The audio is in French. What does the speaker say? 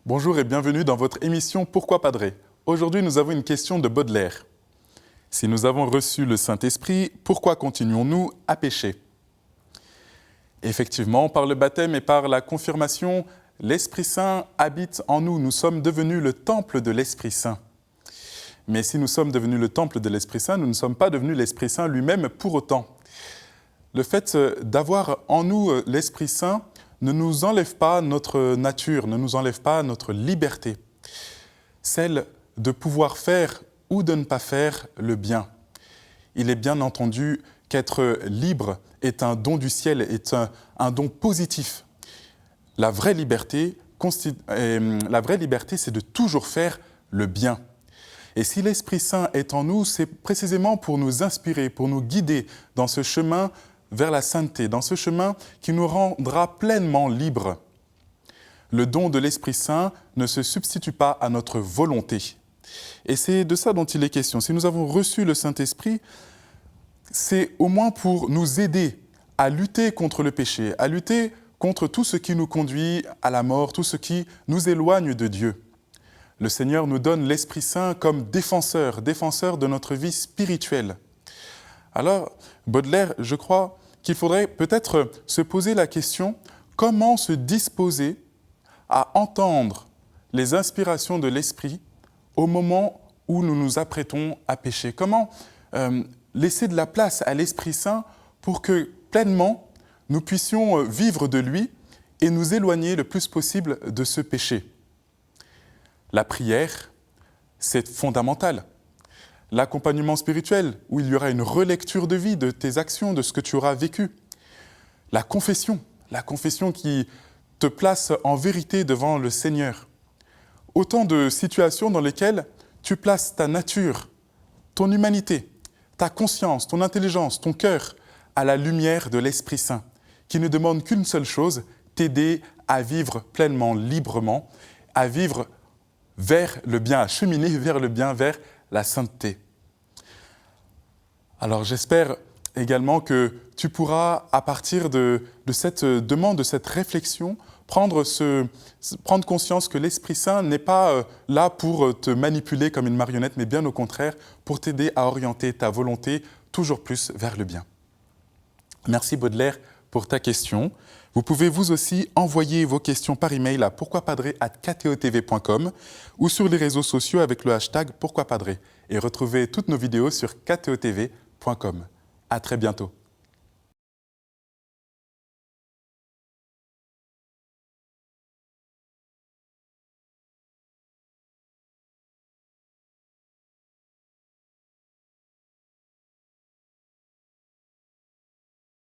Bonjour et bienvenue dans votre émission Pourquoi Padre? Aujourd'hui, nous avons une question de Baudelaire. Si nous avons reçu le Saint-Esprit, pourquoi continuons-nous à pécher? Effectivement, par le baptême et par la confirmation, l'Esprit Saint habite en nous. Nous sommes devenus le temple de l'Esprit Saint. Mais si nous sommes devenus le temple de l'Esprit Saint, nous ne sommes pas devenus l'Esprit Saint lui-même pour autant. Le fait d'avoir en nous l'Esprit Saint ne nous enlève pas notre nature, ne nous enlève pas notre liberté, celle de pouvoir faire ou de ne pas faire le bien. Il est bien entendu qu'être libre est un don du ciel, est un don positif. La vraie liberté, c'est de toujours faire le bien. Et si l'Esprit Saint est en nous, c'est précisément pour nous inspirer, pour nous guider dans ce chemin vers la sainteté, dans ce chemin qui nous rendra pleinement libres. Le don de l'Esprit Saint ne se substitue pas à notre volonté. Et c'est de ça dont il est question. Si nous avons reçu le Saint-Esprit, c'est au moins pour nous aider à lutter contre le péché, à lutter contre tout ce qui nous conduit à la mort, tout ce qui nous éloigne de Dieu. Le Seigneur nous donne l'Esprit Saint comme défenseur de notre vie spirituelle. Alors, Baudelaire, je crois qu'il faudrait peut-être se poser la question comment se disposer à entendre les inspirations de l'Esprit au moment où nous nous apprêtons à pécher. Comment laisser de la place à l'Esprit Saint pour que pleinement nous puissions vivre de lui et nous éloigner le plus possible de ce péché. La prière, c'est fondamental. L'accompagnement spirituel, où il y aura une relecture de vie de tes actions, de ce que tu auras vécu. La confession qui te place en vérité devant le Seigneur. Autant de situations dans lesquelles tu places ta nature, ton humanité, ta conscience, ton intelligence, ton cœur à la lumière de l'Esprit Saint, qui ne demande qu'une seule chose, t'aider à vivre pleinement, librement, à vivre vers le bien, à cheminer vers le bien, vers la sainteté. Alors j'espère également que tu pourras, à partir de cette demande, de cette réflexion, prendre conscience que l'Esprit Saint n'est pas là pour te manipuler comme une marionnette, mais bien au contraire, pour t'aider à orienter ta volonté toujours plus vers le bien. Merci Baudelaire pour ta question. Vous pouvez vous aussi envoyer vos questions par email à pourquoipadre@ktotv.com ou sur les réseaux sociaux avec le hashtag pourquoipadre et retrouvez toutes nos vidéos sur ktotv.com. À très bientôt.